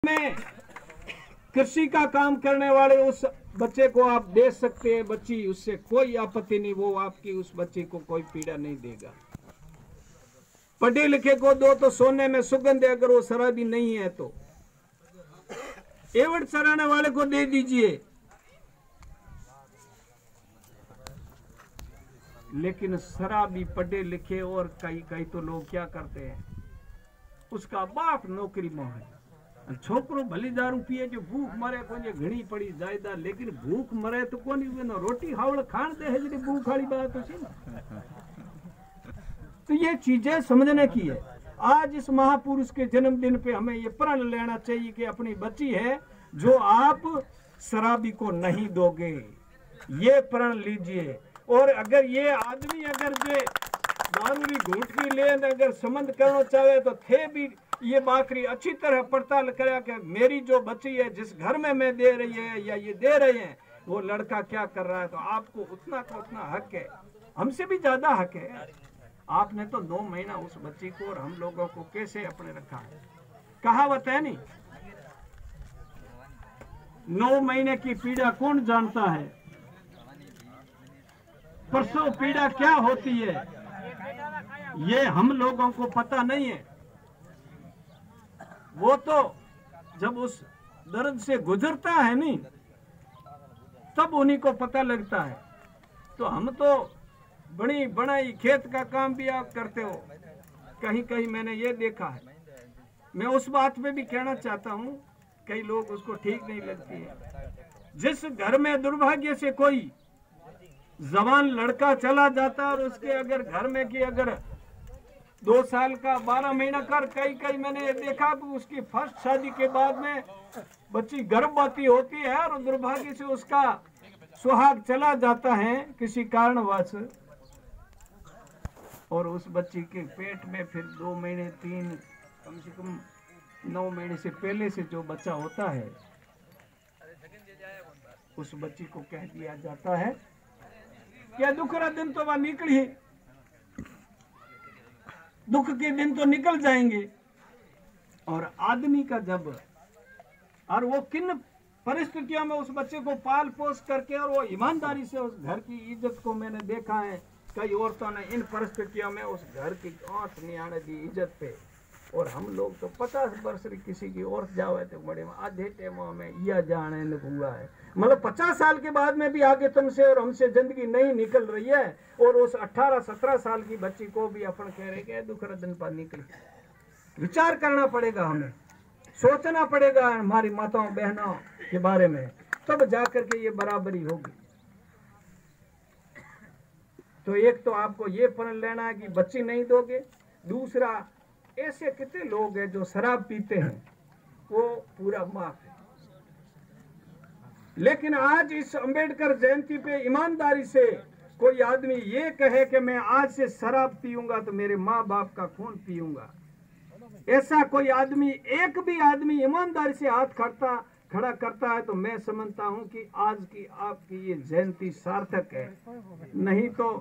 में कृषि का काम करने वाले उस बच्चे को आप दे सकते हैं बच्ची, उससे कोई आपत्ति नहीं, वो आपकी उस बच्ची को कोई पीड़ा नहीं देगा। पढ़े लिखे को दो तो सोने में सुगंध है, अगर वो शराबी नहीं है तो। एवं चराने वाले को दे दीजिए, लेकिन शराबी पढ़े लिखे और कई तो लोग क्या करते हैं, उसका बाप नौकरी में है, छोकरो भली दारू पिए जो भूख मरे कोई घणी पड़ी जायदा, लेकिन भूख मरे तो कोनी ना रोटी हावड़ खान दे है जी भूख वाली बात होती ना। तो ये चीजें समझने की है। आज इस महापुरुष के जन्मदिन पे हमें ये प्रण लेना चाहिए कि अपनी बच्ची है जो आप शराबी को नहीं दोगे, ये प्रण लीजिए। और अगर ये आदमी अगर जे दारूरी घूट की ले अगर संबंध करना चाहे तो थे भी ये बाकरी अच्छी तरह पड़ताल करे कि मेरी जो बच्ची है जिस घर में मैं दे रही है या ये दे रहे हैं वो लड़का क्या कर रहा है, तो आपको उतना का उतना हक है, हमसे भी ज्यादा हक है। आपने तो 9 महीना उस बच्ची को और हम लोगों को कैसे अपने रखा है। कहावत है नहीं, 9 महीने की पीड़ा कौन जानता है, प्रसव पीड़ा क्या होती है ये हम लोगों को पता नहीं है। वो तो जब उस दर्द से गुजरता है नहीं तब उन्हीं को पता लगता है। तो हम तो बड़ी बनाई खेत का काम भी आप करते हो, कहीं कहीं मैंने ये देखा है। मैं उस बात पे भी कहना चाहता हूँ, कई लोग उसको ठीक नहीं लगती है। जिस घर में दुर्भाग्य से कोई जवान लड़का चला जाता और उसके अगर घर में की अगर 2 साल का 12 महीना कर कई मैंने देखा कि उसकी फर्स्ट शादी के बाद में बच्ची गर्भवती होती है और दुर्भाग्य से उसका सुहाग चला जाता है किसी कारणवश, और उस बच्ची के पेट में फिर 2 महीने 3 कम से कम 9 महीने से पहले से जो बच्चा होता है उस बच्ची को कह दिया जाता है क्या दुखरा दिन तो वह निकली, दुख के दिन तो निकल जाएंगे। और आदमी का जब और वो किन परिस्थितियों में उस बच्चे को पाल पोस करके और वो ईमानदारी से उस घर की इज्जत को मैंने देखा है, कई औरतों ने इन परिस्थितियों में उस घर की आंख नहीं आने दी इज्जत पे। और हम लोग तो 50 वर्ष किसी की औरत जावे तो बड़े आधे टेमों में यह जाने हुआ है, मतलब 50 साल के बाद में भी आगे तुमसे और हमसे जिंदगी नहीं निकल रही है। और उस 18-17 साल की बच्ची को भी अपन कह रहे कि दुखरा दिन पर निकली। विचार करना पड़ेगा, हमें सोचना पड़ेगा हमारी माताओं बहनों के बारे में, तब जाकर के ये बराबरी होगी। तो एक तो आपको ये प्रण लेना है कि बच्ची नहीं दोगे। दूसरा, ऐसे कितने लोग हैं जो शराब पीते हैं, वो पूरा माफ है। लेकिन आज इस अंबेडकर जयंती पे ईमानदारी से कोई आदमी ये कहे कि मैं आज से शराब पीऊंगा तो मेरे माँ बाप का खून पीऊंगा, ऐसा कोई आदमी एक भी आदमी ईमानदारी से हाथ खड़ा करता है तो मैं समझता हूं कि आज की आपकी ये जयंती सार्थक है। नहीं तो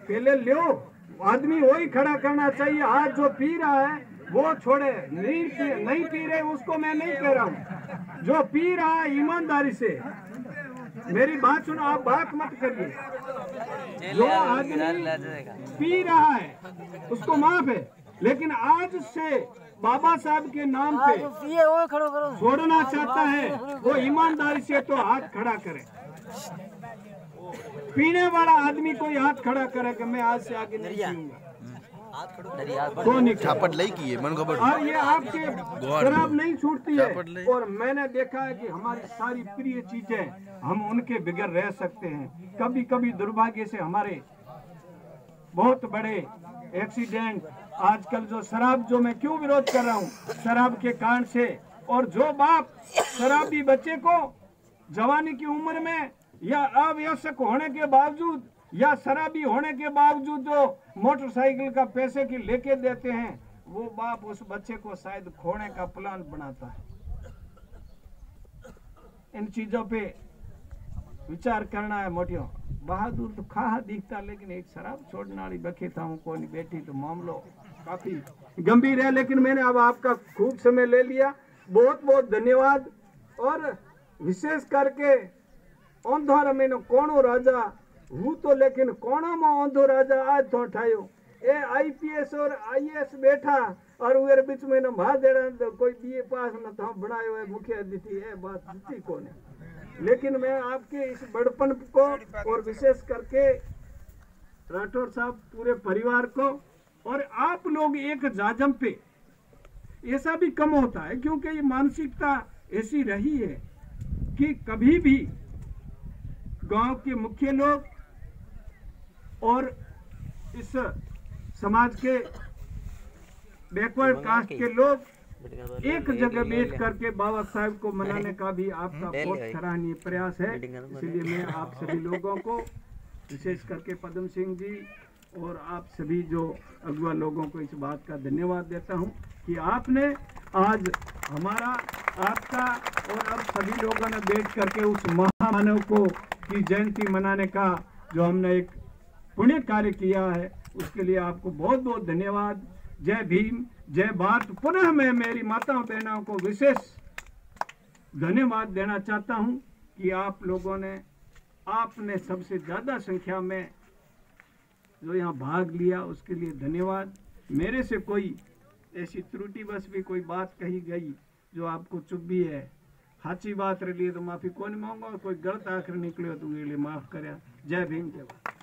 पहले लो आदमी वही खड़ा करना चाहिए। आज जो पी रहा है वो छोड़े, नहीं पी रहे उसको मैं नहीं कह रहा हूँ, जो पी रहा है ईमानदारी से, मेरी बात सुनो, आप बात मत करिए। जो आदमी पी रहा है उसको माफ है, लेकिन आज से बाबा साहब के नाम पे छोड़ना चाहता है वो ईमानदारी से तो हाथ खड़ा करे। पीने वाला आदमी कोई हाथ खड़ा करे कि मैं आज से आगे नहीं पीऊंगा, और ये आपके शराब नहीं छूटती है। और मैंने देखा है कि हमारी सारी प्रिय चीजें हम उनके बगैर रह सकते हैं। कभी कभी दुर्भाग्य से हमारे बहुत बड़े एक्सीडेंट, आजकल जो शराब, जो मैं क्यों विरोध कर रहा हूँ, शराब के कारण से। और जो बाप शराबी बच्चे को जवानी की उम्र में या अवयस्क होने के बावजूद या शराबी होने के बावजूद जो मोटरसाइकिल का पैसे की लेके देते हैं, वो बाप उस बच्चे को शायद खोने का प्लान बनाता है। इन चीजों पे विचार करना है। मोटियों बहादुर तो खा दिखता, लेकिन एक शराब छोड़ने वाली बखे था को नहीं बैठी तो मामलो काफी गंभीर है। लेकिन मैंने अब आपका खूब समय ले लिया। बहुत बहुत धन्यवाद। और विशेष करके ओंधो में कोणो राजा हूँ तो लेकिन कोणो में ओंधो राजा आज तो ठायो ए आईपीएस और आईएएस बैठा और उधर बीच में भा देना तो कोई बीए पास न था बनायो है मुख्य अतिथि है बात जीती कौन है। लेकिन मैं आपके इस बड़पन को और विशेष करके राठौर साहब पूरे परिवार को और आप लोग एक जाजम पे ऐसा भी कम होता है क्योंकि ये मानसिकता ऐसी रही है कि कभी भी गांव के मुख्य लोग और इस समाज के बैकवर्ड कास्ट के लोग एक जगह बैठ करके बाबा साहब को मनाने का भी आपका बहुत सराहनीय प्रयास है। इसलिए मैं आप सभी लोगों को विशेष करके पद्म सिंह जी और आप सभी जो अगुआ लोगों को इस बात का धन्यवाद देता हूं कि आपने आज हमारा आपका और अब सभी लोगों ने बैठ करके उस महामानव को की जयंती मनाने का जो हमने एक पुण्य कार्य किया है उसके लिए आपको बहुत बहुत धन्यवाद। जय भीम, जय भारत। पुनः मैं मेरी माताओं बहनों को विशेष धन्यवाद देना चाहता हूं कि आप लोगों ने आपने सबसे ज्यादा संख्या में जो यहाँ भाग लिया उसके लिए धन्यवाद। मेरे से कोई ऐसी त्रुटि बस भी कोई बात कही गई जो आपको चुभी है साची बात रही तो माफी कौन मांगो, कोई गलत आखिर निकले तो उनके लिए माफ करे। जय भीम, जय भारत।